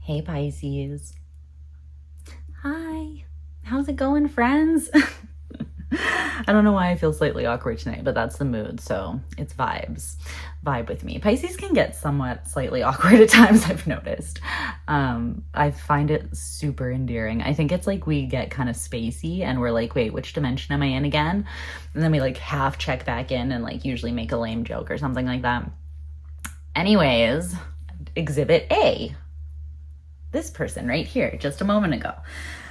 Hey Pisces. Hi. How's it going, friends? I don't know why I feel slightly awkward tonight, but that's the mood, so it's vibes. Vibe with me. Pisces can get somewhat slightly awkward at times, I've noticed. I find it super endearing. I think it's like we get kind of spacey and we're like, wait, which dimension am I in again? And then we like half check back in and like usually make a lame joke or something like that. Anyways, Exhibit A. This person right here just a moment ago.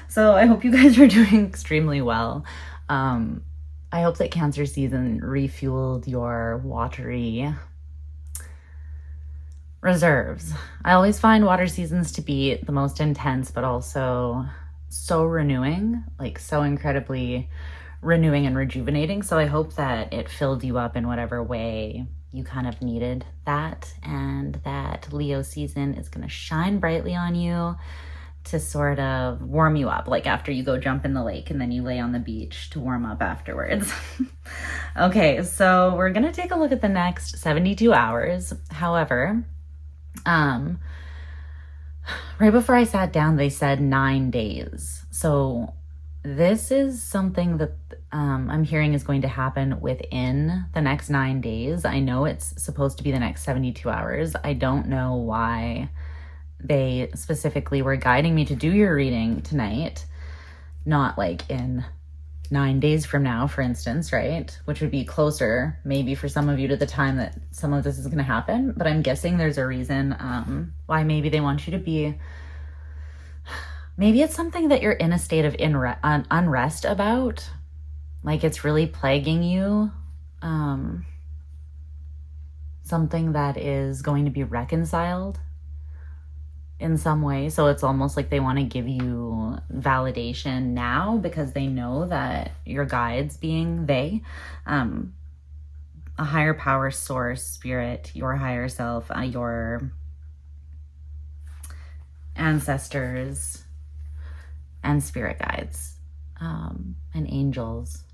So I hope you guys are doing extremely well. I hope that Cancer season refueled your watery reserves. I always find water seasons to be the most intense, but also so renewing, like so incredibly renewing and rejuvenating. So I hope that it filled you up in whatever way you kind of needed that, and that Leo season is going to shine brightly on you to sort of warm you up, like after you go jump in the lake and then you lay on the beach to warm up afterwards. Okay, so we're going to take a look at the next 72 hours. However, right before I sat down, they said 9 days. So this is something that I'm hearing is going to happen within the next 9 days. I know it's supposed to be the next 72 hours. I don't know why they specifically were guiding me to do your reading tonight, not like in 9 days from now, for instance, right? Which would be closer, maybe for some of you, to the time that some of this is going to happen. But I'm guessing there's a reason why maybe they want you to be... Maybe it's something that you're in a state of unrest about. Like it's really plaguing you. Something that is going to be reconciled in some way. So it's almost like they want to give you validation now because they know that your guides, being they, a higher power source, spirit, your higher self, your ancestors and spirit guides, and angels.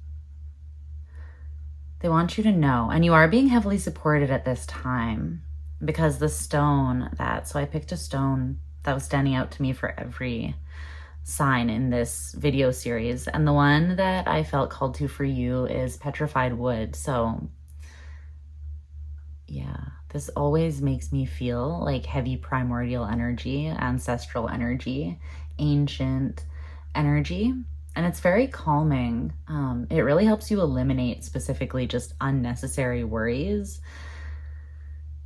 They want you to know, and you are being heavily supported at this time because the stone so I picked a stone that was standing out to me for every sign in this video series. And the one that I felt called to for you is petrified wood. So yeah, this always makes me feel like heavy primordial energy, ancestral energy, ancient energy. And it's very calming. It really helps you eliminate specifically just unnecessary worries.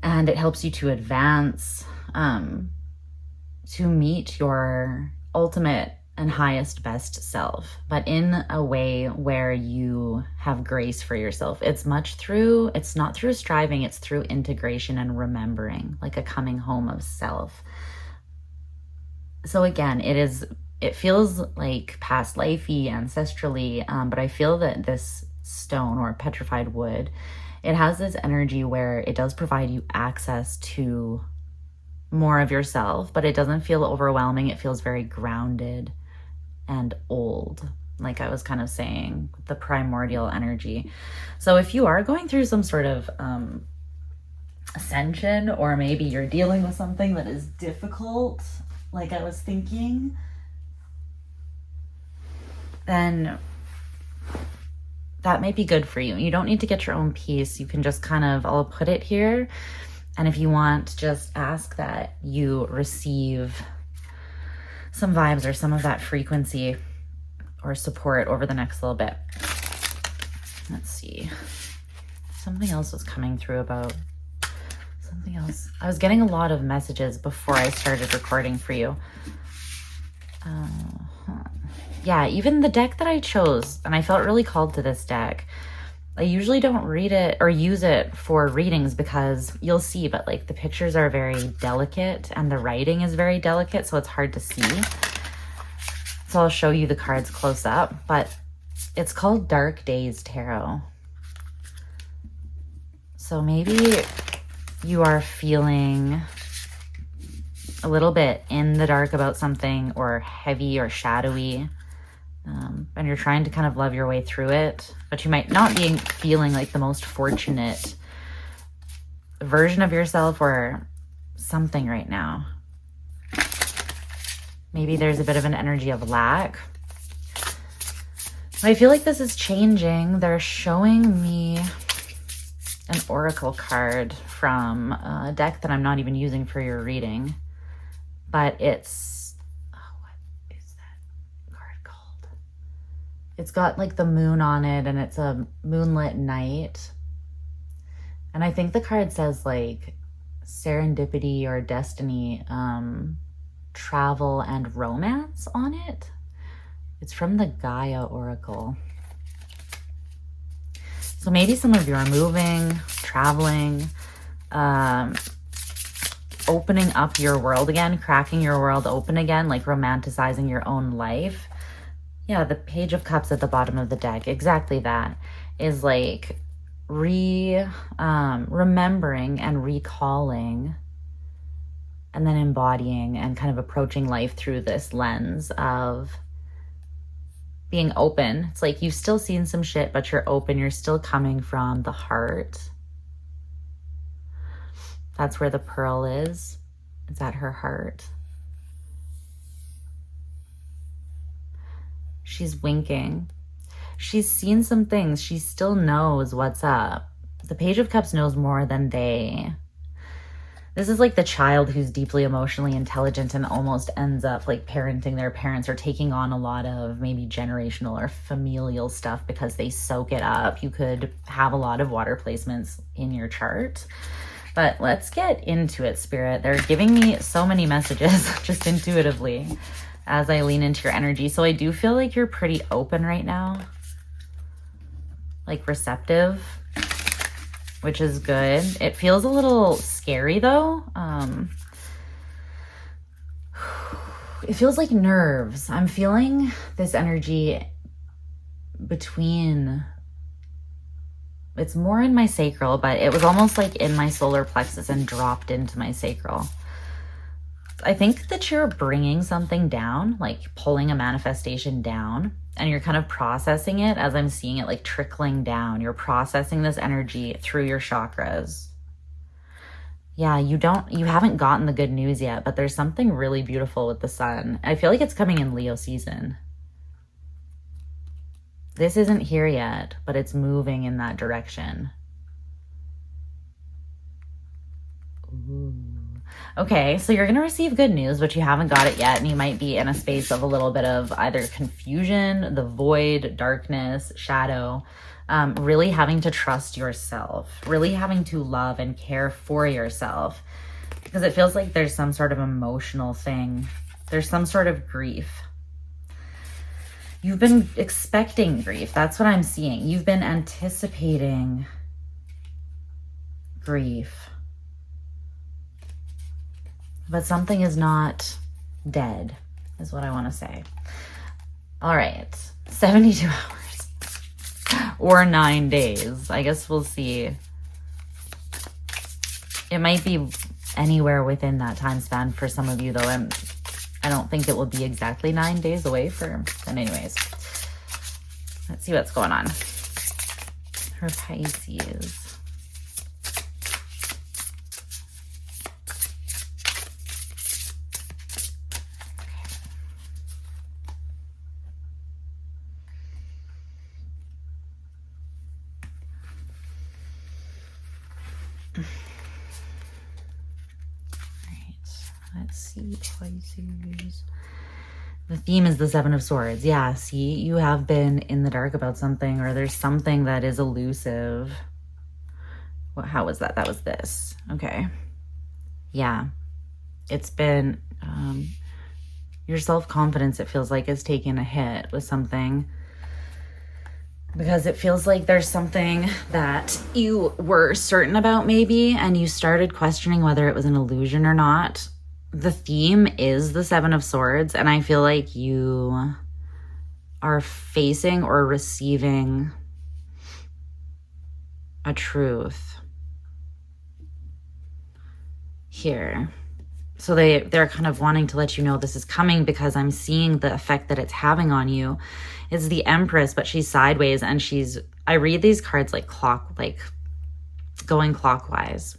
And it helps you to advance, to meet your ultimate and highest best self, but in a way where you have grace for yourself. It's not through striving, it's through integration and remembering, like a coming home of self. So again, it feels like past lifey, ancestrally, but I feel that this stone or petrified wood, it has this energy where it does provide you access to more of yourself, but it doesn't feel overwhelming. It feels very grounded and old, like I was kind of saying, the primordial energy. So if you are going through some sort of ascension, or maybe you're dealing with something that is difficult, like I was thinking, then that might be good for you. You don't need to get your own piece. You can just kind of, I'll put it here. And if you want, just ask that you receive some vibes or some of that frequency or support over the next little bit. Let's see. Something else was coming through about something else. I was getting a lot of messages before I started recording for you. Yeah, even the deck that I chose, and I felt really called to this deck. I usually don't read it or use it for readings because you'll see, but like the pictures are very delicate and the writing is very delicate, so it's hard to see. So I'll show you the cards close up, but it's called Dark Days Tarot. So maybe you are feeling a little bit in the dark about something, or heavy or shadowy. And you're trying to kind of love your way through it, but you might not be feeling like the most fortunate version of yourself or something right now. Maybe there's a bit of an energy of lack. I feel like this is changing. They're showing me an oracle card from a deck that I'm not even using for your reading. But it's, oh, what is that card called? It's got like the moon on it, and it's a moonlit night. And I think the card says like serendipity or destiny, travel and romance on it. It's from the Gaia Oracle. So maybe some of you are moving, traveling, opening up your world again, cracking your world open again, like romanticizing your own life. Yeah, the Page of Cups at the bottom of the deck, exactly that, is like remembering and recalling and then embodying and kind of approaching life through this lens of being open. It's like you've still seen some shit, but you're open. You're still coming from the heart. That's where the pearl is. It's at her heart. She's winking. She's seen some things. She still knows what's up. The Page of Cups knows more than they. This is like the child who's deeply emotionally intelligent and almost ends up like parenting their parents or taking on a lot of maybe generational or familial stuff because they soak it up. You could have a lot of water placements in your chart. But let's get into it, Spirit. They're giving me so many messages just intuitively as I lean into your energy. So I do feel like you're pretty open right now, like receptive, which is good. It feels a little scary though. It feels like nerves. I'm feeling this energy between, it's more in my sacral, but it was almost like in my solar plexus and dropped into my sacral. I think that you're bringing something down, like pulling a manifestation down, and you're kind of processing it as I'm seeing it like trickling down. You're processing this energy through your chakras. Yeah, you haven't gotten the good news yet, but there's something really beautiful with the sun. I feel like it's coming in Leo season. This isn't here yet, but it's moving in that direction. Ooh. Okay, so you're going to receive good news, but you haven't got it yet, and you might be in a space of a little bit of either confusion, the void, darkness, shadow, really having to trust yourself, really having to love and care for yourself, because it feels like there's some sort of emotional thing. There's some sort of grief. You've been expecting grief. That's what I'm seeing. You've been anticipating grief. But something is not dead, is what I want to say. All right, 72 hours or 9 days. I guess we'll see. It might be anywhere within that time span for some of you, though. I don't think it will be exactly 9 days away for, but anyways. Let's see what's going on. Her Pisces. Let's see, Pisces. The theme is the Seven of Swords. Yeah, see, you have been in the dark about something, or there's something that is elusive. How was that? That was this. Okay. Yeah. It's been, your self-confidence, it feels like, is taking a hit with something. Because it feels like there's something that you were certain about maybe, and you started questioning whether it was an illusion or not. The theme is the Seven of Swords, and I feel like you are facing or receiving a truth here. So they're kind of wanting to let you know this is coming, because I'm seeing the effect that it's having on you. It's the Empress, but she's sideways, and I read these cards like going clockwise.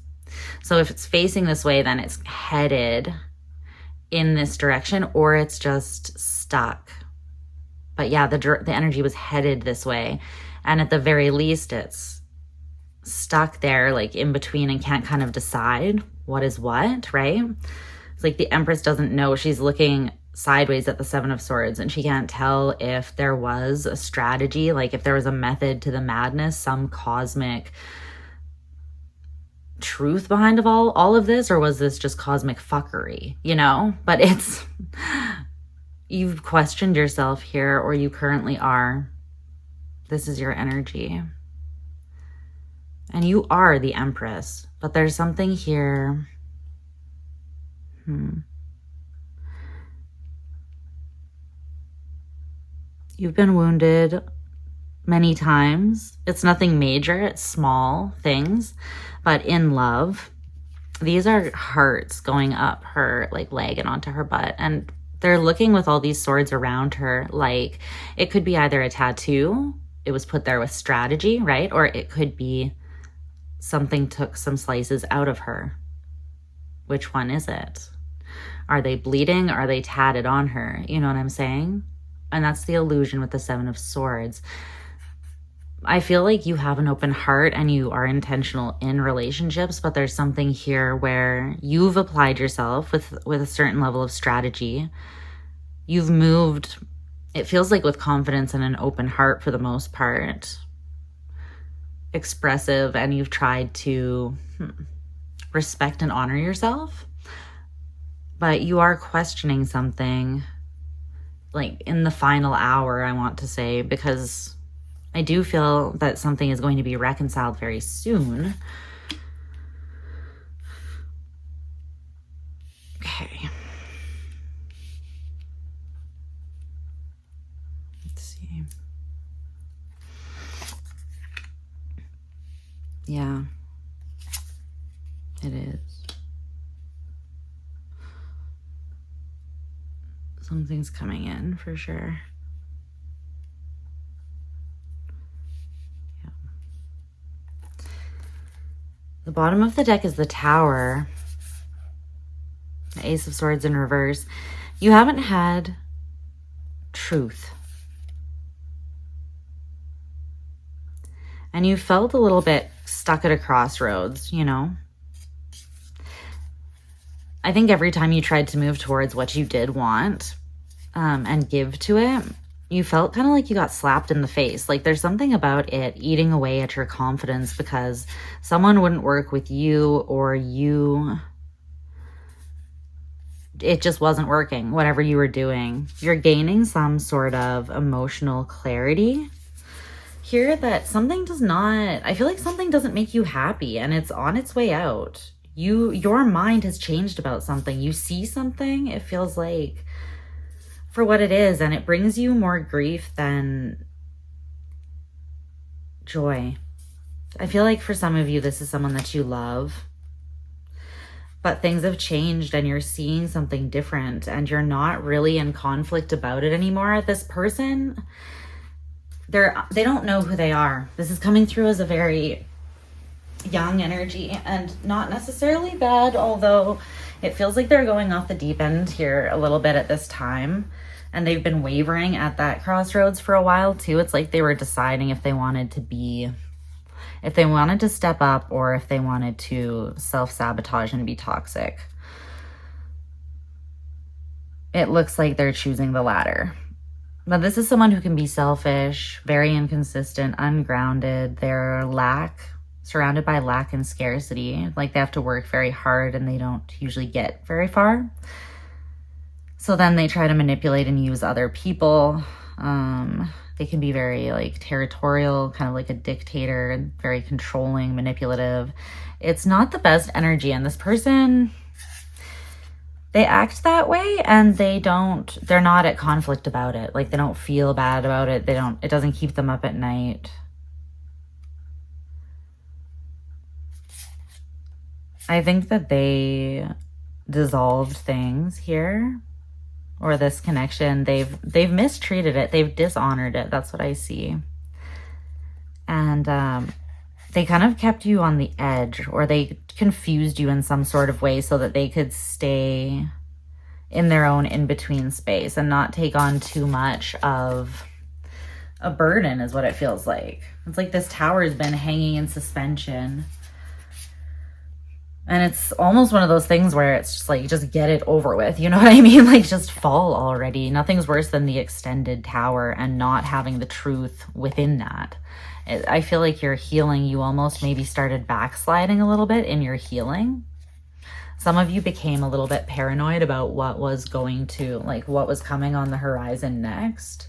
So if it's facing this way, then it's headed in this direction, or it's just stuck. But yeah, the energy was headed this way. And at the very least, it's stuck there, like in between, and can't kind of decide what is what, right? It's like the Empress doesn't know. She's looking sideways at the Seven of Swords, and she can't tell if there was a strategy, like if there was a method to the madness, some cosmic truth behind all of this, or was this just cosmic fuckery, you know? But it's, you've questioned yourself here, or you currently are. This is your energy. And you are the Empress, but there's something here. You've been wounded many times. It's nothing major, it's small things, but in love, these are hearts going up her like leg and onto her butt, and they're looking with all these swords around her. Like it could be either a tattoo, it was put there with strategy, right? Or it could be something took some slices out of her. Which one is it? Are they bleeding? Are they tatted on her? You know what I'm saying? And that's the illusion with the Seven of Swords. I feel like you have an open heart and you are intentional in relationships, but there's something here where you've applied yourself with a certain level of strategy. You've moved, it feels like with confidence and an open heart for the most part. Expressive, and you've tried to respect and honor yourself. But you are questioning something, like in the final hour, I want to say, because I do feel that something is going to be reconciled very soon. Okay. Let's see. Yeah, it is. Something's coming in for sure. Yeah. The bottom of the deck is the Tower. The Ace of Swords in reverse. You haven't had truth. And you felt a little bit stuck at a crossroads, you know? I think every time you tried to move towards what you did want and give to it, you felt kind of like you got slapped in the face. Like there's something about it eating away at your confidence because someone wouldn't work with you, or it just wasn't working, whatever you were doing. You're gaining some sort of emotional clarity here that something does not, I feel like something doesn't make you happy, and it's on its way out. Your mind has changed about something. You see something, it feels like, for what it is, and it brings you more grief than joy. I feel like for some of you, this is someone that you love, but things have changed and you're seeing something different, and you're not really in conflict about it anymore. This person, they don't know who they are. This is coming through as a very young energy, and not necessarily bad, although it feels like they're going off the deep end here a little bit at this time, and they've been wavering at that crossroads for a while too. It's like they were deciding if they wanted to step up, or if they wanted to self-sabotage and be toxic. It looks like they're choosing the latter. But this is someone who can be selfish, very inconsistent, ungrounded. They're surrounded by lack and scarcity. Like they have to work very hard and they don't usually get very far. So then they try to manipulate and use other people. They can be very like territorial, kind of like a dictator, very controlling, manipulative. It's not the best energy. And this person, they act that way, and they're not at conflict about it. Like they don't feel bad about it. It doesn't keep them up at night. I think that they dissolved things here, or this connection. They've mistreated it. They've dishonored it. That's what I see. And they kind of kept you on the edge, or they confused you in some sort of way so that they could stay in their own in-between space and not take on too much of a burden is what it feels like. It's like this tower has been hanging in suspension. And it's almost one of those things where it's just like, just get it over with. You know what I mean? Like, just fall already. Nothing's worse than the extended tower and not having the truth within that. I feel like you're healing. You almost maybe started backsliding a little bit in your healing. Some of you became a little bit paranoid about what was going to, like, what was coming on the horizon next.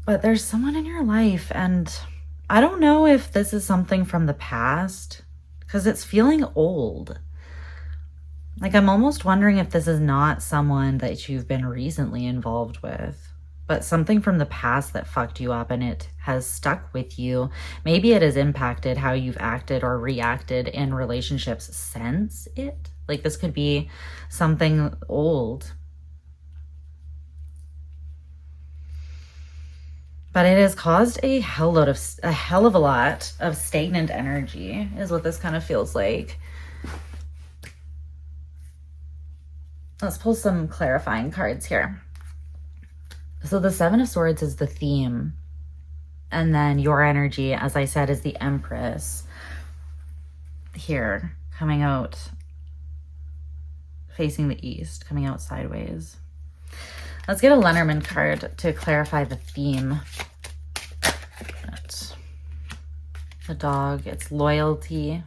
But there's someone in your life, and I don't know if this is something from the past, because it's feeling old. Like, I'm almost wondering if this is not someone that you've been recently involved with, but something from the past that fucked you up and it has stuck with you. Maybe it has impacted how you've acted or reacted in relationships since it. Like, this could be something old. But it has caused a hell of a lot of stagnant energy is what this kind of feels like. Let's pull some clarifying cards here. So the Seven of Swords is the theme. And then your energy, as I said, is the Empress. Here, coming out, facing the east, coming out sideways. Let's get a Lenormand card to clarify the theme. The dog, it's loyalty.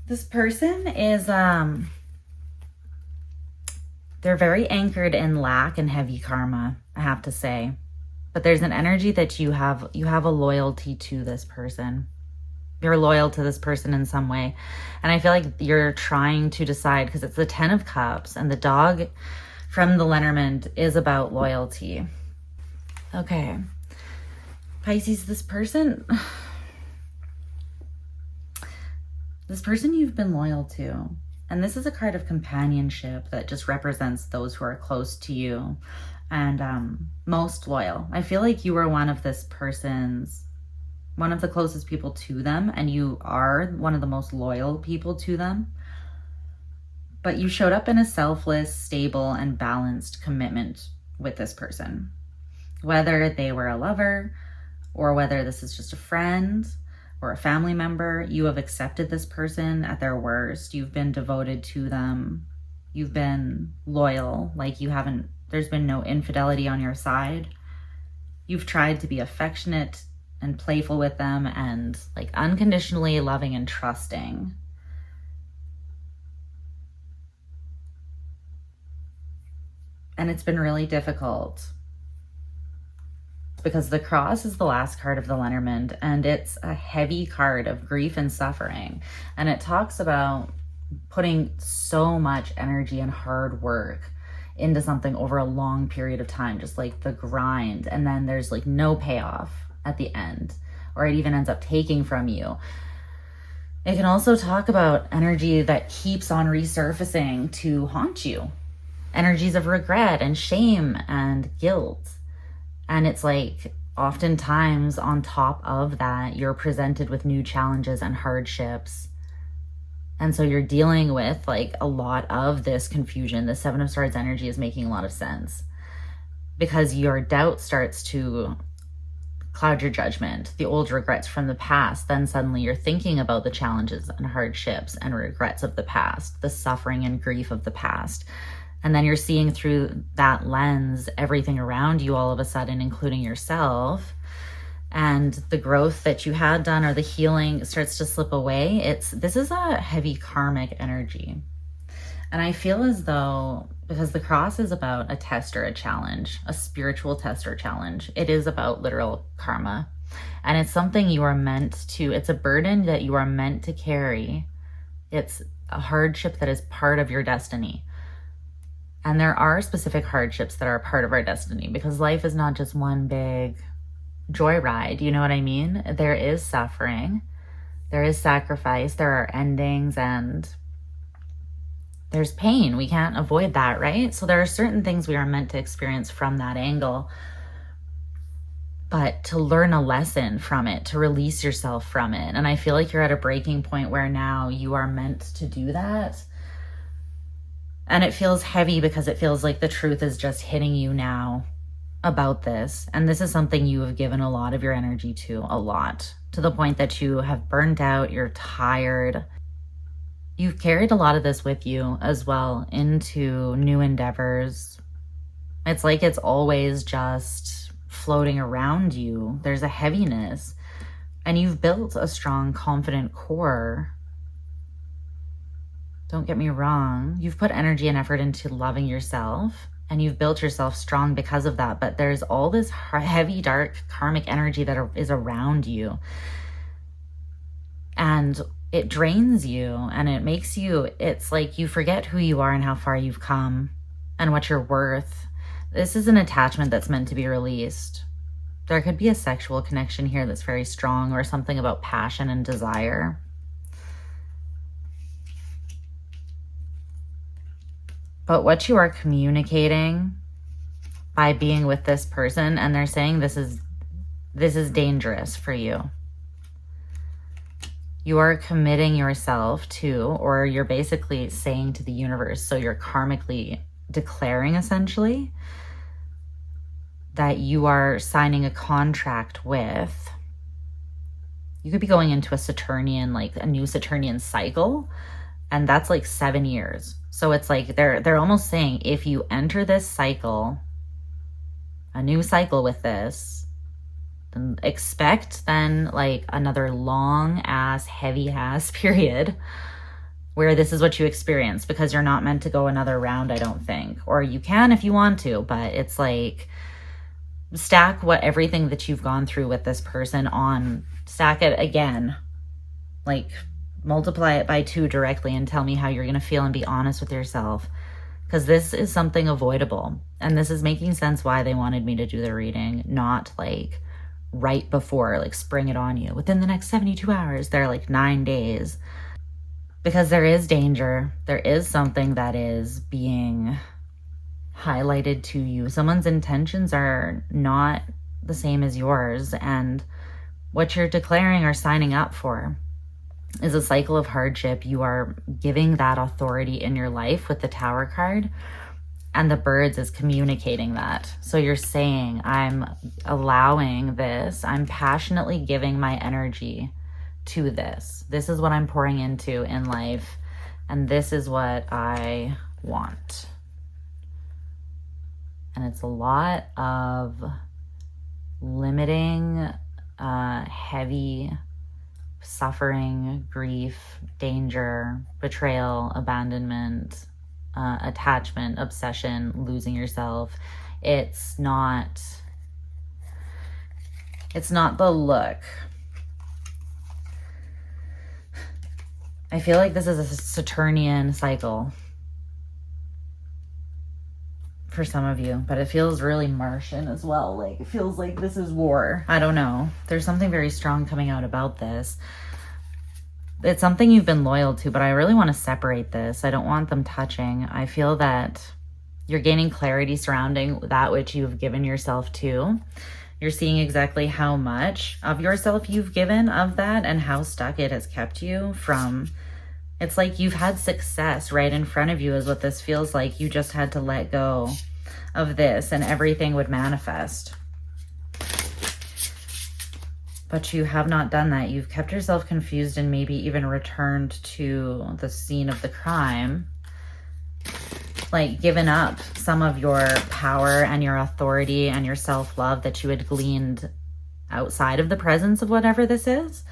This person is, they're very anchored in lack and heavy karma, I have to say. But there's an energy that you have a loyalty to this person. You're loyal to this person in some way. And I feel like you're trying to decide, because it's the 10 of Cups and the dog from the Lenormand is about loyalty. Okay. Pisces, this person you've been loyal to. And this is a card of companionship that just represents those who are close to you and most loyal. I feel like you were one of the closest people to them, and you are one of the most loyal people to them. But you showed up in a selfless, stable, and balanced commitment with this person. Whether they were a lover, or whether this is just a friend or a family member, you have accepted this person at their worst. You've been devoted to them. You've been loyal. Like, there's been no infidelity on your side. You've tried to be affectionate and playful with them and like unconditionally loving and trusting. And it's been really difficult because the Cross is the last card of the Lenormand, and it's a heavy card of grief and suffering. And it talks about putting so much energy and hard work into something over a long period of time, just like the grind. And then there's like no payoff at the end, or it even ends up taking from you. It can also talk about energy that keeps on resurfacing to haunt you. Energies of regret and shame and guilt. And it's like, oftentimes on top of that, you're presented with new challenges and hardships. And so you're dealing with like a lot of this confusion. The Seven of Swords energy is making a lot of sense because your doubt starts to cloud your judgment, the old regrets from the past. Then suddenly you're thinking about the challenges and hardships and regrets of the past, the suffering and grief of the past. And then you're seeing through that lens everything around you all of a sudden, including yourself. And the growth that you had done or the healing starts to slip away. This is a heavy karmic energy. And I feel as though, because the Cross is about a test or a challenge, a spiritual test or challenge, it is about literal karma. And it's something you are meant to, it's a burden that you are meant to carry. It's a hardship that is part of your destiny. And there are specific hardships that are part of our destiny, because life is not just one big joyride. You know what I mean? There is suffering, there is sacrifice, there are endings, and there's pain. We can't avoid that, right? So there are certain things we are meant to experience from that angle, but to learn a lesson from it, to release yourself from it. And I feel like you're at a breaking point where now you are meant to do that. And it feels heavy because it feels like the truth is just hitting you now about this. And this is something you have given a lot of your energy to, a lot, to the point that you have burnt out, you're tired. You've carried a lot of this with you as well into new endeavors. It's like it's always just floating around you. There's a heaviness, and you've built a strong, confident core. Don't get me wrong. You've put energy and effort into loving yourself, and you've built yourself strong because of that. But there's all this heavy, dark, karmic energy that is around you. And it drains you, and it makes you, it's like you forget who you are and how far you've come and what you're worth. This is an attachment that's meant to be released. There could be a sexual connection here that's very strong, or something about passion and desire. But what you are communicating by being with this person, and they're saying this is dangerous for you. You are committing yourself to, or you're basically saying to the universe, so you're karmically declaring essentially that you are signing a contract with, you could be going into a Saturnian, like a new Saturnian cycle, and that's like 7 years. So it's like they're almost saying, if you enter this cycle, a new cycle with this, then expect then like another long ass, heavy ass period where this is what you experience, because you're not meant to go another round, I don't think. Or you can if you want to, but it's like, stack everything that you've gone through with this person on, stack it again, like multiply it by 2 directly, and tell me how you're going to feel, and be honest with yourself, because this is something avoidable. And this is making sense why they wanted me to do the reading, not like right before, like spring it on you within the next 72 hours. They're like 9 days, because there is danger. There is something that is being highlighted to you. Someone's intentions are not the same as yours, and what you're declaring or signing up for is a cycle of hardship. You are giving that authority in your life with the Tower card, and the birds is communicating that. So you're saying, I'm allowing this, I'm passionately giving my energy to this. This is what I'm pouring into in life, and this is what I want. And it's a lot of limiting, heavy suffering, grief, danger, betrayal, abandonment, attachment, obsession, losing yourself. It's not the look. I feel like this is a Saturnian cycle for some of you, but it feels really Martian as well. Like, it feels like this is war. I don't know. There's something very strong coming out about this. It's something you've been loyal to, but I really want to separate this. I don't want them touching. I feel that you're gaining clarity surrounding that which you've given yourself to. You're seeing exactly how much of yourself you've given of that, and how stuck it has kept you from. It's like you've had success right in front of you is what this feels like. You just had to let go of this and everything would manifest. But you have not done that. You've kept yourself confused, and maybe even returned to the scene of the crime. Like, given up some of your power and your authority and your self-love that you had gleaned outside of the presence of whatever this is,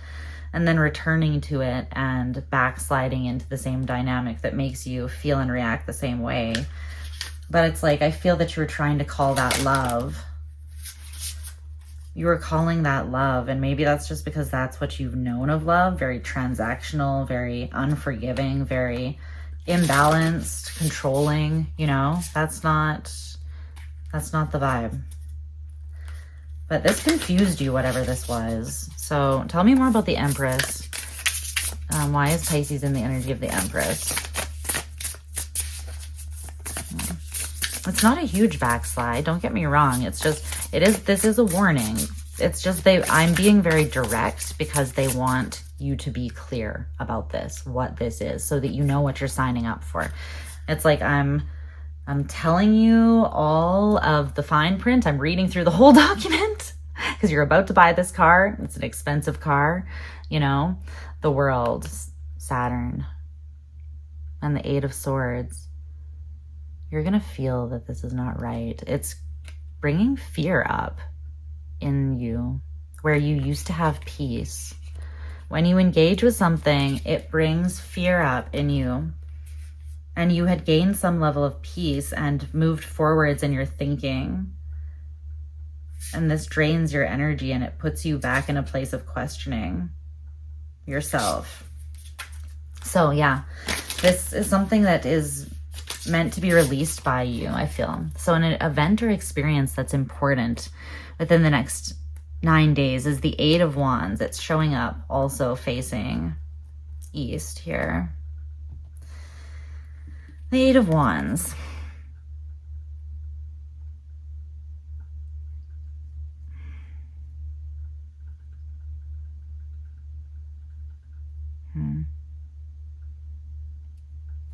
and then returning to it and backsliding into the same dynamic that makes you feel and react the same way. But it's like, I feel that you were trying to call that love. You were calling that love, and maybe that's just because that's what you've known of love. Very transactional, very unforgiving, very imbalanced, controlling, you know? That's not the vibe. But this confused you, whatever this was. So tell me more about the Empress. Why is Pisces in the energy of the Empress? It's not a huge backslide. Don't get me wrong. It's just, this is a warning. It's just I'm being very direct because they want you to be clear about this, what this is, so that you know what you're signing up for. It's like I'm telling you all of the fine print. I'm reading through the whole document because you're about to buy this car. It's an expensive car, you know, the World, Saturn, and the Eight of Swords. You're going to feel that this is not right. It's bringing fear up in you where you used to have peace. When you engage with something, it brings fear up in you. And you had gained some level of peace and moved forwards in your thinking. And this drains your energy and it puts you back in a place of questioning yourself. So yeah, this is something that is meant to be released by you, I feel. So an event or experience that's important within the next 9 days is the Eight of Wands. It's showing up also facing east here. The Eight of Wands.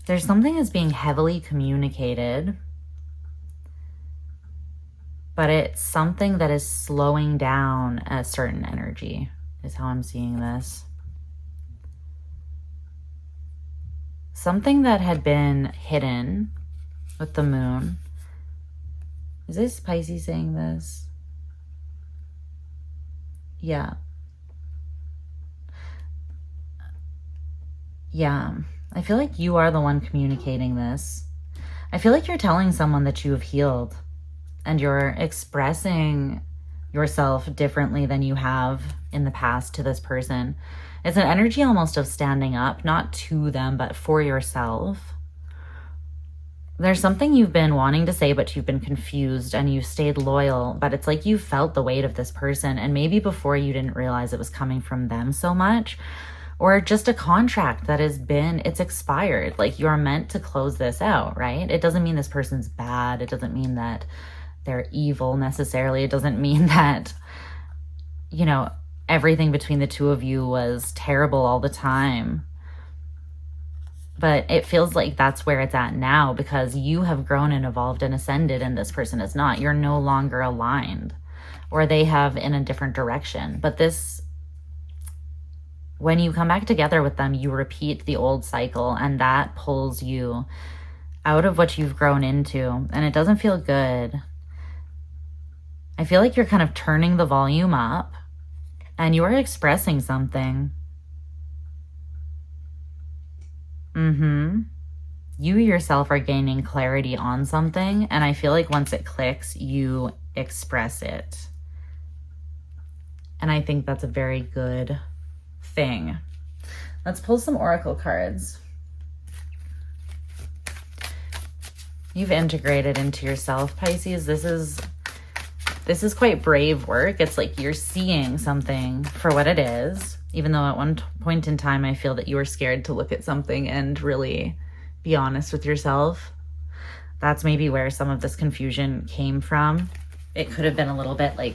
There's something that's being heavily communicated, but it's something that is slowing down a certain energy, is how I'm seeing this. Something that had been hidden with the moon. Is this Pisces saying this? Yeah. Yeah. I feel like you are the one communicating this. I feel like you're telling someone that you have healed and you're expressing yourself differently than you have in the past to this person. It's an energy almost of standing up, not to them, but for yourself. There's something you've been wanting to say, but you've been confused and you've stayed loyal, but it's like you felt the weight of this person. And maybe before you didn't realize it was coming from them so much, or just a contract that it's expired. Like you're meant to close this out, right? It doesn't mean this person's bad. It doesn't mean that they're evil necessarily. It doesn't mean that, you know, everything between the two of you was terrible all the time. But it feels like that's where it's at now because you have grown and evolved and ascended and this person is not. You're no longer aligned, or they have in a different direction. But when you come back together with them, you repeat the old cycle and that pulls you out of what you've grown into and it doesn't feel good. I feel like you're kind of turning the volume up and you are expressing something. You yourself are gaining clarity on something and I feel like once it clicks, you express it. And I think that's a very good thing. Let's pull some oracle cards. You've integrated into yourself, Pisces. This is quite brave work. It's like you're seeing something for what it is, even though at one point in time I feel that you were scared to look at something and really be honest with yourself. That's maybe where some of this confusion came from. It could have been a little bit like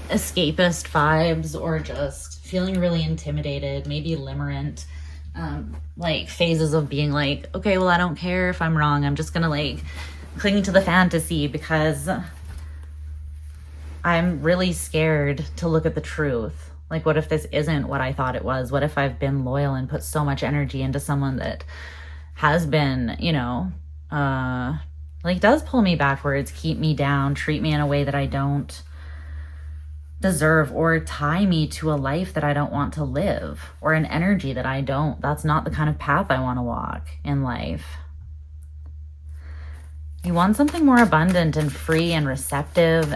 escapist vibes or just feeling really intimidated, maybe limerent, like phases of being like, okay, well, I don't care if I'm wrong. I'm just gonna like cling to the fantasy because I'm really scared to look at the truth. Like, what if this isn't what I thought it was? What if I've been loyal and put so much energy into someone that has been, you know, like does pull me backwards, keep me down, treat me in a way that I don't deserve, or tie me to a life that I don't want to live, or an energy that that's not the kind of path I want to walk in life. You want something more abundant and free and receptive.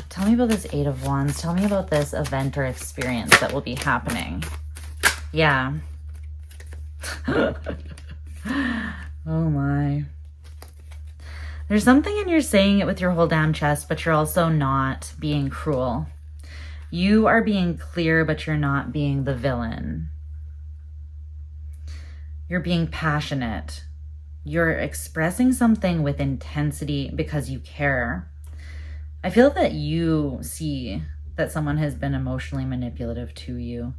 Tell me about this Eight of Wands. Tell me about this event or experience that will be happening. Yeah. Oh my. There's something and you're saying it with your whole damn chest, but you're also not being cruel. You are being clear, but you're not being the villain. You're being passionate. You're expressing something with intensity because you care. I feel that you see that someone has been emotionally manipulative to you,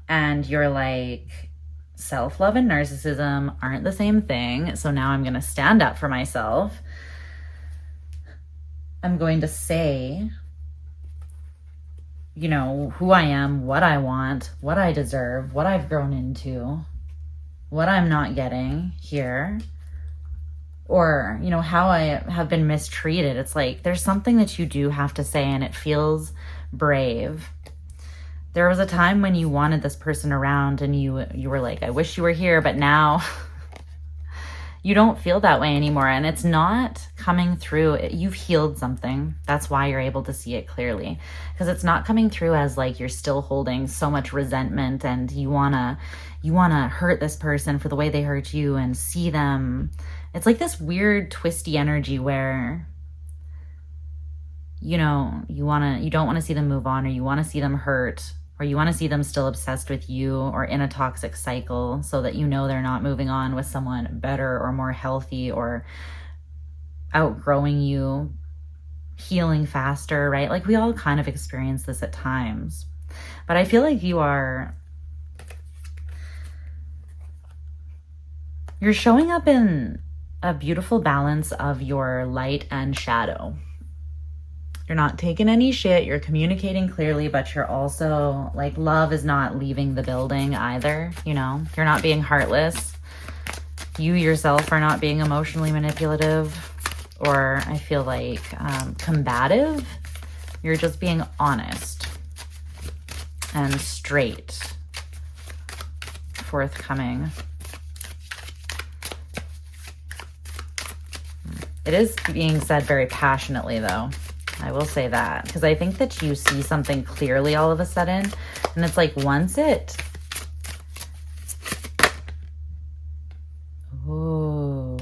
and you're like, self-love and narcissism aren't the same thing. So now I'm going to stand up for myself. I'm going to say, you know, who I am, what I want, what I deserve, what I've grown into, what I'm not getting here, or, you know, how I have been mistreated. It's like there's something that you do have to say, and it feels brave. There was a time when you wanted this person around and you were like, I wish you were here, but now you don't feel that way anymore, and it's not coming through. You've healed something. That's why you're able to see it clearly, because it's not coming through as like you're still holding so much resentment and you wanna hurt this person for the way they hurt you and see them. It's like this weird twisty energy where, you know, you don't want to see them move on, or you want to see them hurt, or you want to see them still obsessed with you or in a toxic cycle, so that you know they're not moving on with someone better or more healthy or outgrowing you, healing faster, right? Like we all kind of experience this at times. But I feel like you're showing up in a beautiful balance of your light and shadow. You're not taking any shit. You're communicating clearly, but you're also like, love is not leaving the building either. You know, you're not being heartless. You yourself are not being emotionally manipulative, or I feel like combative. You're just being honest and straight, forthcoming. It is being said very passionately, though. I will say that, because I think that you see something clearly all of a sudden, and it's like once it, oh,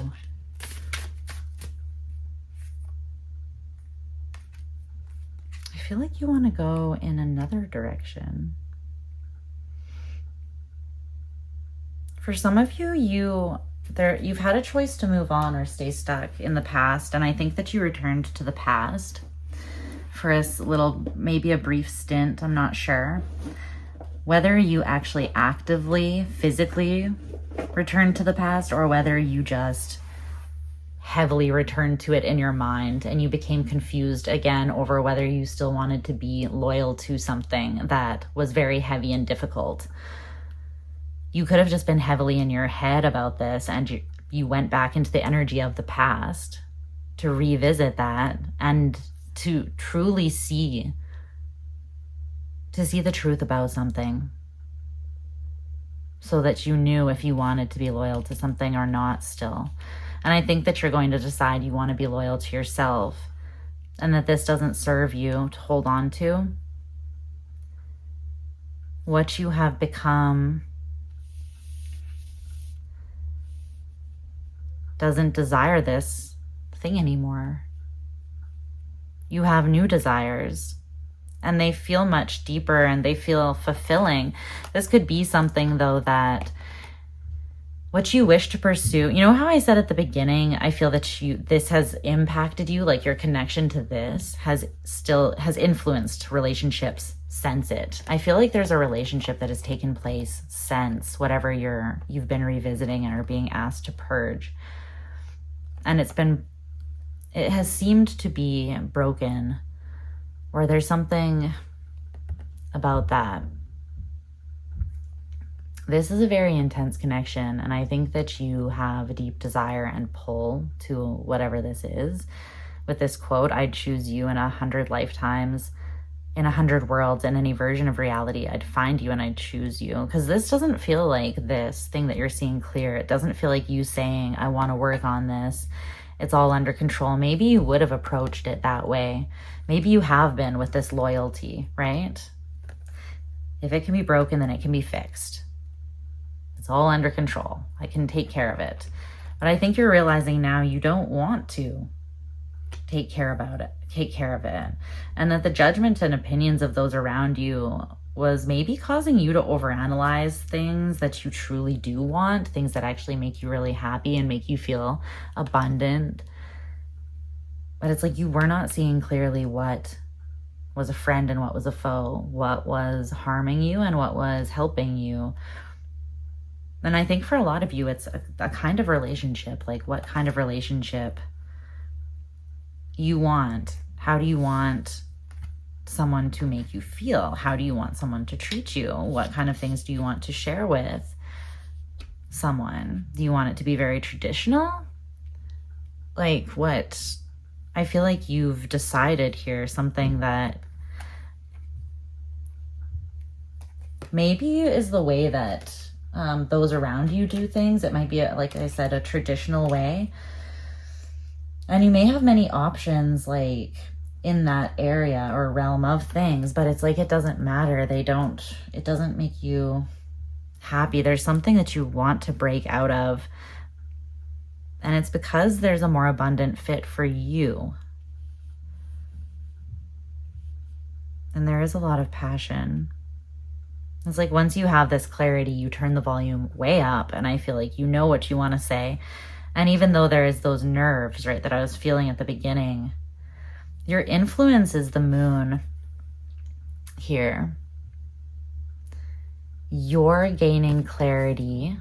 I feel like you want to go in another direction. For some of you, you've had a choice to move on or stay stuck in the past, and I think that you returned to the past for a little, maybe a brief stint. I'm not sure whether you actually actively, physically returned to the past, or whether you just heavily returned to it in your mind and you became confused again over whether you still wanted to be loyal to something that was very heavy and difficult. You could have just been heavily in your head about this, and you went back into the energy of the past to revisit that and to truly see the truth about something, so that you knew if you wanted to be loyal to something or not still. And I think that you're going to decide you want to be loyal to yourself, and that this doesn't serve you to hold on to. What you have become doesn't desire this thing anymore. You have new desires, and they feel much deeper and they feel fulfilling. This could be something, though, that what you wish to pursue, you know how I said at the beginning, I feel that this has impacted you, like your connection to this has influenced relationships since it. I feel like there's a relationship that has taken place since whatever you've been revisiting and are being asked to purge. And it has seemed to be broken, or there's something about that. This is a very intense connection, and I think that you have a deep desire and pull to whatever this is. With this quote, I'd choose you in 100 lifetimes, in 100 worlds, in any version of reality. I'd find you and I'd choose you. Because this doesn't feel like this thing that you're seeing clear. It doesn't feel like you saying, I want to work on this. It's all under control. Maybe you would have approached it that way. Maybe you have been with this loyalty, right? If it can be broken, then it can be fixed. It's all under control. I can take care of it. But I think you're realizing now you don't want to take care of it. And that the judgment and opinions of those around you was maybe causing you to overanalyze things that you truly do want, things that actually make you really happy and make you feel abundant. But it's like you were not seeing clearly what was a friend and what was a foe, what was harming you and what was helping you. And I think for a lot of you, it's a kind of relationship, like what kind of relationship you want. How do you want someone to make you feel? How do you want someone to treat you? What kind of things do you want to share with someone? Do you want it to be very traditional? Like what? I feel like you've decided here something that maybe is the way that those around you do things. It might be, like I said, a traditional way. And you may have many options like in that area or realm of things, but it's like it doesn't matter. It doesn't make you happy. There's something that you want to break out of. And it's because there's a more abundant fit for you. And there is a lot of passion. It's like once you have this clarity, you turn the volume way up, and I feel like you know what you want to say. And even though there is those nerves, right, that I was feeling at the beginning, your influence is the moon here. You're gaining clarity.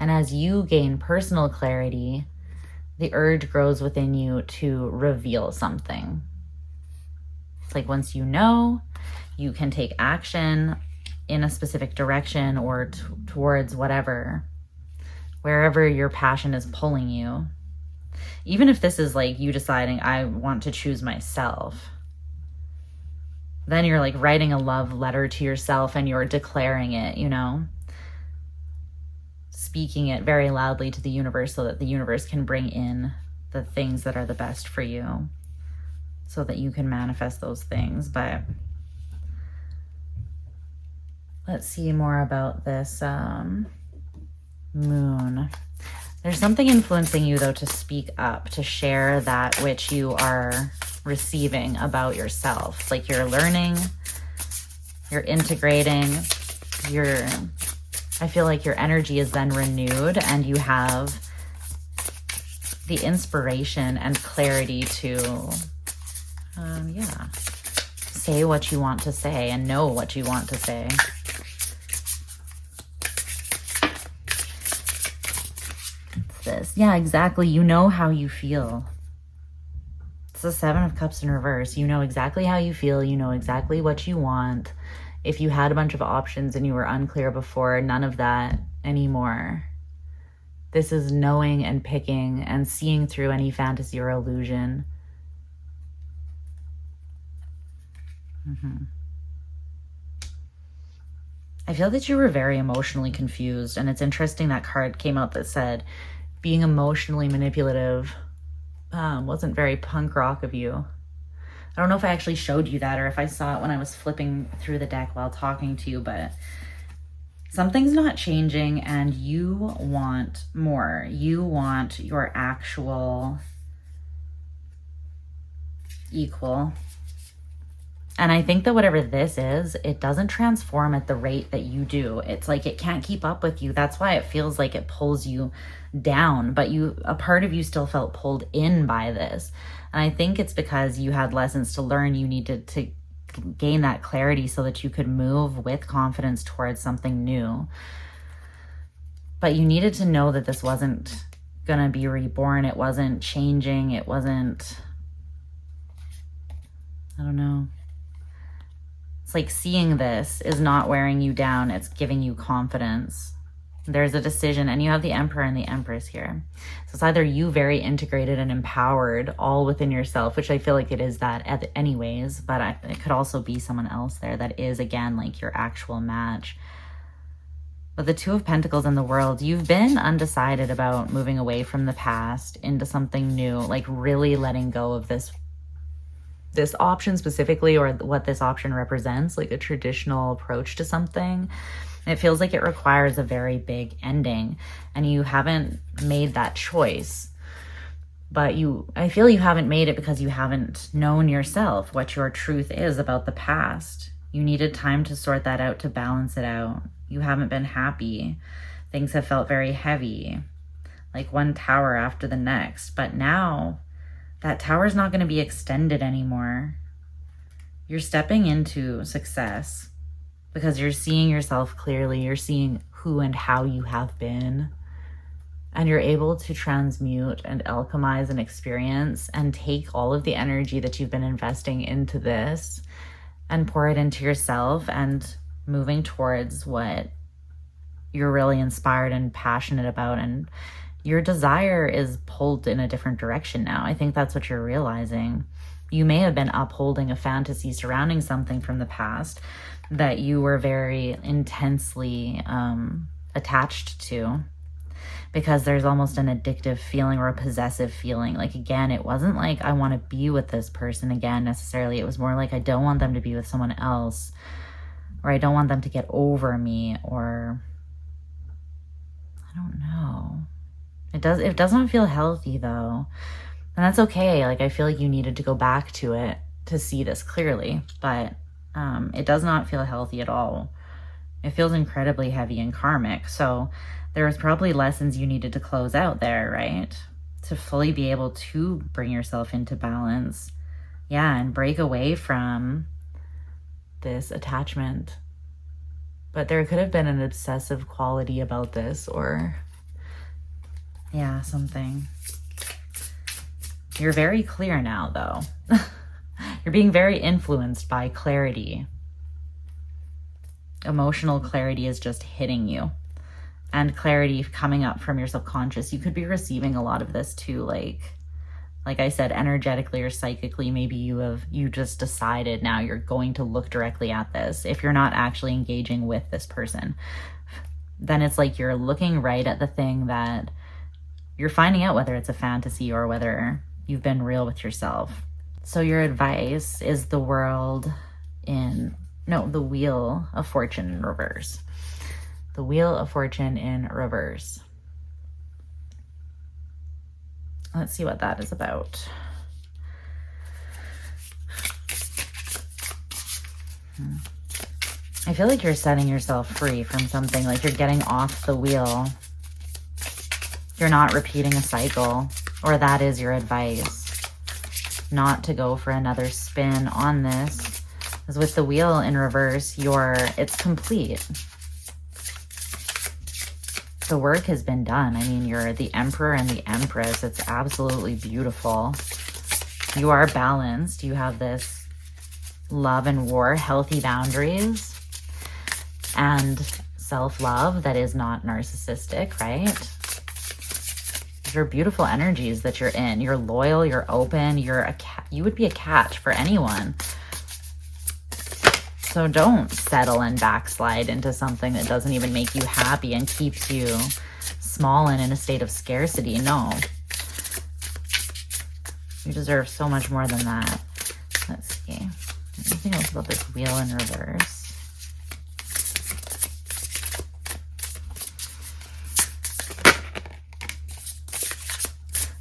And as you gain personal clarity, the urge grows within you to reveal something. It's like once you know, you can take action in a specific direction or towards wherever your passion is pulling you. Even if this is like you deciding, I want to choose myself, then you're like writing a love letter to yourself and you're declaring it, you know, speaking it very loudly to the universe so that the universe can bring in the things that are the best for you so that you can manifest those things. But let's see more about this moon. There's something influencing you, though, to speak up, to share that which you are receiving about yourself. It's like you're learning, you're integrating, I feel like your energy is then renewed and you have the inspiration and clarity to, say what you want to say and know what you want to say. This. Yeah, exactly. You know how you feel. It's the Seven of Cups in reverse. You know exactly how you feel. You know exactly what you want. If you had a bunch of options and you were unclear before, none of that anymore. This is knowing and picking and seeing through any fantasy or illusion. I feel that you were very emotionally confused, and it's interesting that card came out that said being emotionally manipulative wasn't very punk rock of you. I don't know if I actually showed you that or if I saw it when I was flipping through the deck while talking to you, but something's not changing and you want more. You want your actual equal. And I think that whatever this is, it doesn't transform at the rate that you do. It's like it can't keep up with you. That's why it feels like it pulls you down, but a part of you still felt pulled in by this. And I think it's because you had lessons to learn. You needed to gain that clarity so that you could move with confidence towards something new. But you needed to know that this wasn't gonna be reborn. It wasn't changing. It wasn't, I don't know. It's like seeing this is not wearing you down. It's giving you confidence. There's a decision, and you have the Emperor and the Empress here. So it's either you very integrated and empowered all within yourself, which I feel like it is that anyways, but it could also be someone else there that is, again, like your actual match. But the Two of Pentacles in the World, you've been undecided about moving away from the past into something new, like really letting go of this option specifically, or what this option represents, like a traditional approach to something. It feels like it requires a very big ending, and you haven't made that choice. But I feel you haven't made it because you haven't known yourself, what your truth is about the past. You needed time to sort that out, to balance it out. You haven't been happy. Things have felt very heavy, like one tower after the next. But now that tower is not going to be extended anymore. You're stepping into success because you're seeing yourself clearly. You're seeing who and how you have been. And you're able to transmute and alchemize an experience and take all of the energy that you've been investing into this and pour it into yourself and moving towards what you're really inspired and passionate about. And your desire is pulled in a different direction now. I think that's what you're realizing. You may have been upholding a fantasy surrounding something from the past that you were very intensely attached to, because there's almost an addictive feeling or a possessive feeling. Like, again, it wasn't like I want to be with this person again necessarily. It was more like I don't want them to be with someone else, or I don't want them to get over me, or I don't know. It does not feel healthy though. And that's okay. Like, I feel like you needed to go back to it to see this clearly, but it does not feel healthy at all. It feels incredibly heavy and karmic. So there was probably lessons you needed to close out there, right? To fully be able to bring yourself into balance. Yeah, and break away from this attachment. But there could have been an obsessive quality about this, or yeah, something. You're very clear now, though. You're being very influenced by clarity. Emotional clarity is just hitting you. And clarity coming up from your subconscious. You could be receiving a lot of this too, like I said, energetically or psychically. Maybe you just decided now you're going to look directly at this. If you're not actually engaging with this person, then it's like you're looking right at the thing that you're finding out whether it's a fantasy or whether you've been real with yourself. So your advice is the Wheel of Fortune in reverse. The Wheel of Fortune in reverse. Let's see what that is about. I feel like you're setting yourself free from something, like you're getting off the wheel. You're not repeating a cycle, or that is your advice. Not to go for another spin on this. Because with the wheel in reverse, it's complete. The work has been done. I mean, you're the Emperor and the Empress. It's absolutely beautiful. You are balanced. You have this love and war, healthy boundaries, and self-love that is not narcissistic, right? These are beautiful energies that you're in. You're loyal, you're open, you would be a catch for anyone. So don't settle and backslide into something that doesn't even make you happy and keeps you small and in a state of scarcity. No. You deserve so much more than that. Let's see. Anything else about this wheel in reverse?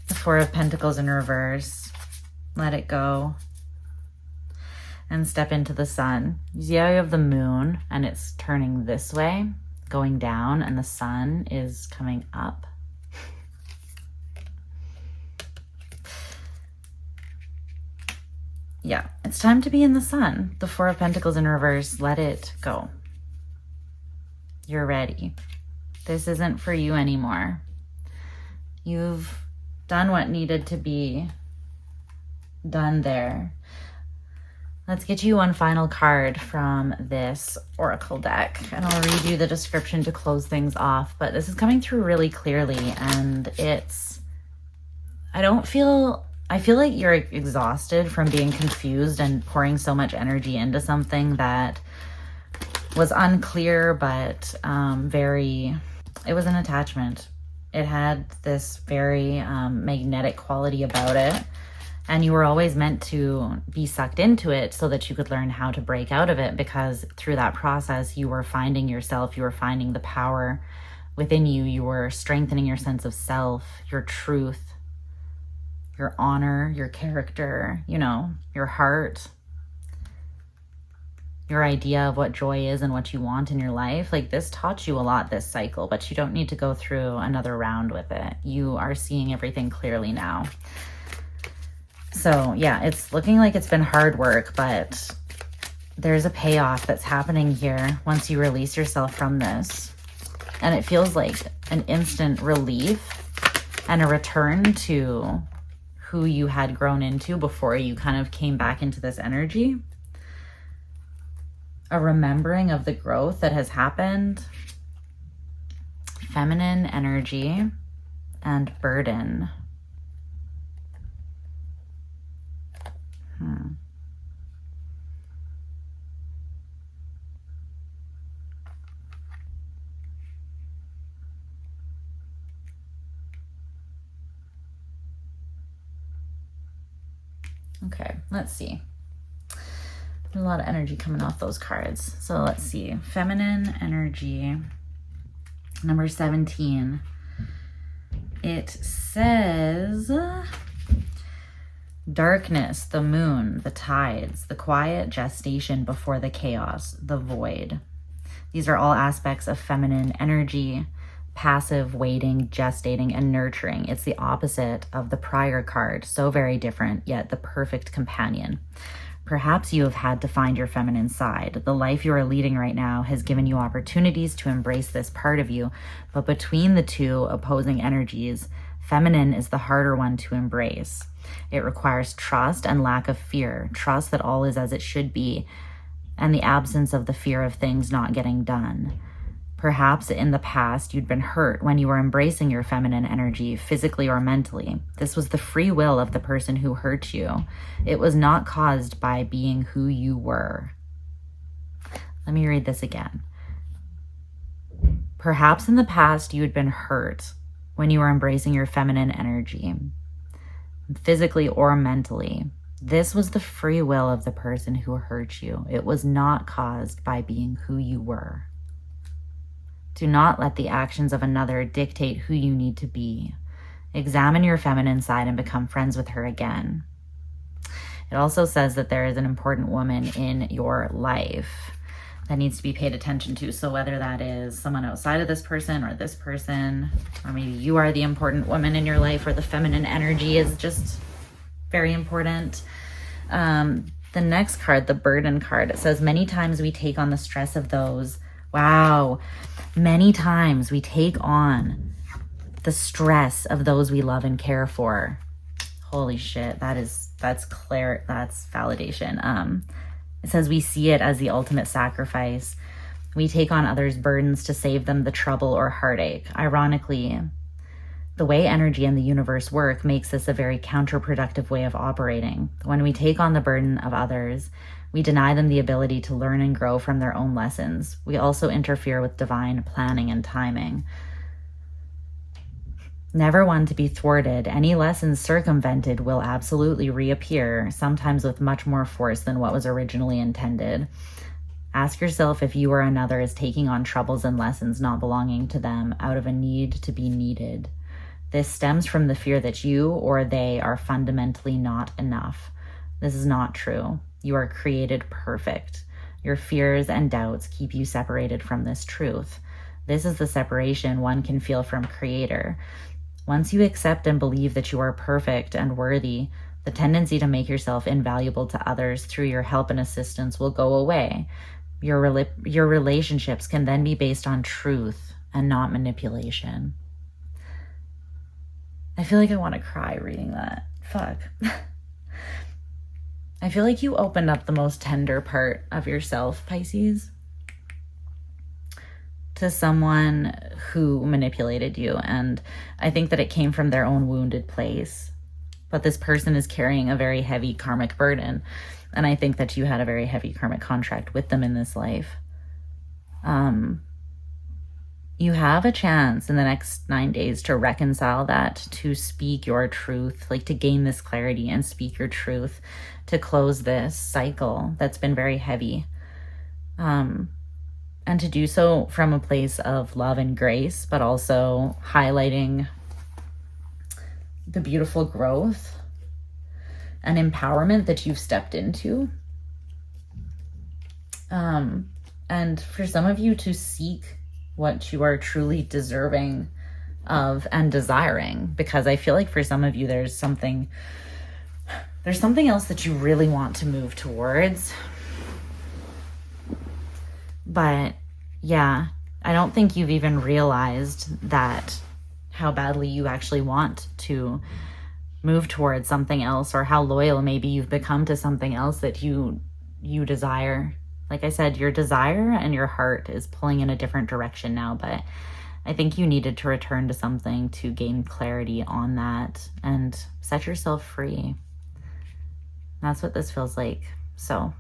The Four of Pentacles in reverse. Let it go. And step into the sun. You see how you have the moon and it's turning this way, going down, and the sun is coming up. Yeah, it's time to be in the sun. The Four of Pentacles in reverse. Let it go. You're ready. This isn't for you anymore. You've done what needed to be done there. Let's get you one final card from this Oracle deck, and I'll read you the description to close things off. But this is coming through really clearly, and I feel like you're exhausted from being confused and pouring so much energy into something that was unclear, but it was an attachment. It had this very magnetic quality about it. And you were always meant to be sucked into it so that you could learn how to break out of it, because through that process, you were finding yourself, you were finding the power within you, you were strengthening your sense of self, your truth, your honor, your character, your heart. your idea of what joy is and what you want in your life. Like, this taught you a lot this cycle, but you don't need to go through another round with it. You are seeing everything clearly now. So yeah, it's looking like it's been hard work, but there's a payoff that's happening here once you release yourself from this. And it feels like an instant relief and a return to who you had grown into before you kind of came back into this energy. A remembering of the growth that has happened. Feminine energy and burden. Okay, let's see. There's a lot of energy coming off those cards. So let's see. Feminine energy, number 17. It says darkness, the moon, the tides, the quiet gestation before the chaos, the void. These are all aspects of feminine energy. Passive, waiting, gestating, and nurturing. It's the opposite of the prior card. So very different, yet the perfect companion. Perhaps you have had to find your feminine side. The life you are leading right now has given you opportunities to embrace this part of you, but between the two opposing energies, feminine is the harder one to embrace. It requires trust and lack of fear, trust that all is as it should be, and the absence of the fear of things not getting done. Perhaps in the past, you'd been hurt when you were embracing your feminine energy, physically or mentally. This was the free will of the person who hurt you. It was not caused by being who you were. Let me read this again. Perhaps in the past, you had been hurt when you were embracing your feminine energy, physically or mentally. This was the free will of the person who hurt you. It was not caused by being who you were. Do not let the actions of another dictate who you need to be. Examine your feminine side and become friends with her again. It also says that there is an important woman in your life that needs to be paid attention to. So whether that is someone outside of this person, or maybe you are the important woman in your life, or the feminine energy is just very important. The next card, the burden card, it says, many times we take on the stress of those. Wow. Many times we take on the stress of those we love and care for. Holy shit, that's validation. It says we see it as the ultimate sacrifice. We take on others' burdens to save them the trouble or heartache. Ironically, the way energy and the universe work makes this a very counterproductive way of operating. When we take on the burden of others, we deny them the ability to learn and grow from their own lessons. We also interfere with divine planning and timing. Never one to be thwarted, any lessons circumvented will absolutely reappear, sometimes with much more force than what was originally intended. Ask yourself if you or another is taking on troubles and lessons not belonging to them out of a need to be needed. This stems from the fear that you or they are fundamentally not enough. This is not true. You are created perfect. Your fears and doubts keep you separated from this truth. This is the separation one can feel from Creator. Once you accept and believe that you are perfect and worthy, the tendency to make yourself invaluable to others through your help and assistance will go away. Your relationships can then be based on truth and not manipulation. I feel like I want to cry reading that. Fuck. I feel like you opened up the most tender part of yourself, Pisces, to someone who manipulated you. And I think that it came from their own wounded place. But this person is carrying a very heavy karmic burden. And I think that you had a very heavy karmic contract with them in this life. You have a chance in the next 9 days to reconcile that, to speak your truth, like to gain this clarity and speak your truth, to close this cycle that's been very heavy. And to do so from a place of love and grace, but also highlighting the beautiful growth and empowerment that you've stepped into. And for some of you to seek what you are truly deserving of and desiring, because I feel like for some of you, there's something else that you really want to move towards. But yeah, I don't think you've even realized that how badly you actually want to move towards something else, or how loyal maybe you've become to something else that you desire. Like I said, your desire and your heart is pulling in a different direction now, but I think you needed to return to something to gain clarity on that and set yourself free. That's what this feels like. So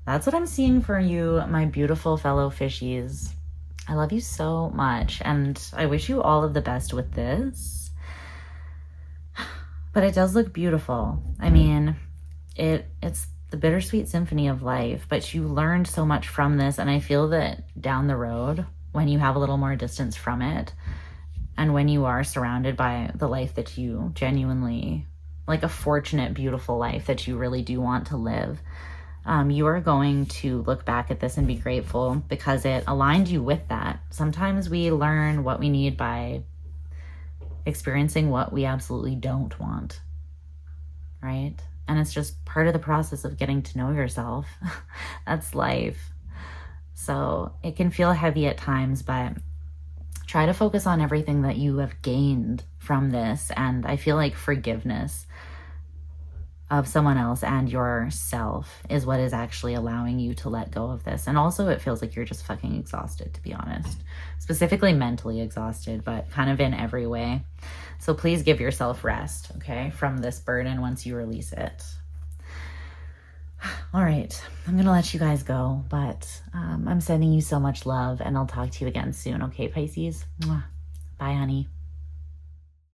that's what I'm seeing for you, my beautiful fellow fishies. I love you so much, and I wish you all of the best with this. But it does look beautiful. I mean, it's the bittersweet symphony of life, but you learned so much from this, and I feel that down the road, when you have a little more distance from it, and when you are surrounded by the life that you genuinely, like a fortunate, beautiful life that you really do want to live, you are going to look back at this and be grateful because it aligned you with that. Sometimes we learn what we need by experiencing what we absolutely don't want, right? And it's just part of the process of getting to know yourself. That's life. So it can feel heavy at times, but try to focus on everything that you have gained from this. And I feel like forgiveness of someone else and yourself is what is actually allowing you to let go of this. And also it feels like you're just fucking exhausted, to be honest. Specifically mentally exhausted, but kind of in every way. So please give yourself rest, okay, from this burden once you release it. All right, I'm gonna let you guys go, but I'm sending you so much love, and I'll talk to you again soon, okay, Pisces? Mwah. Bye, honey.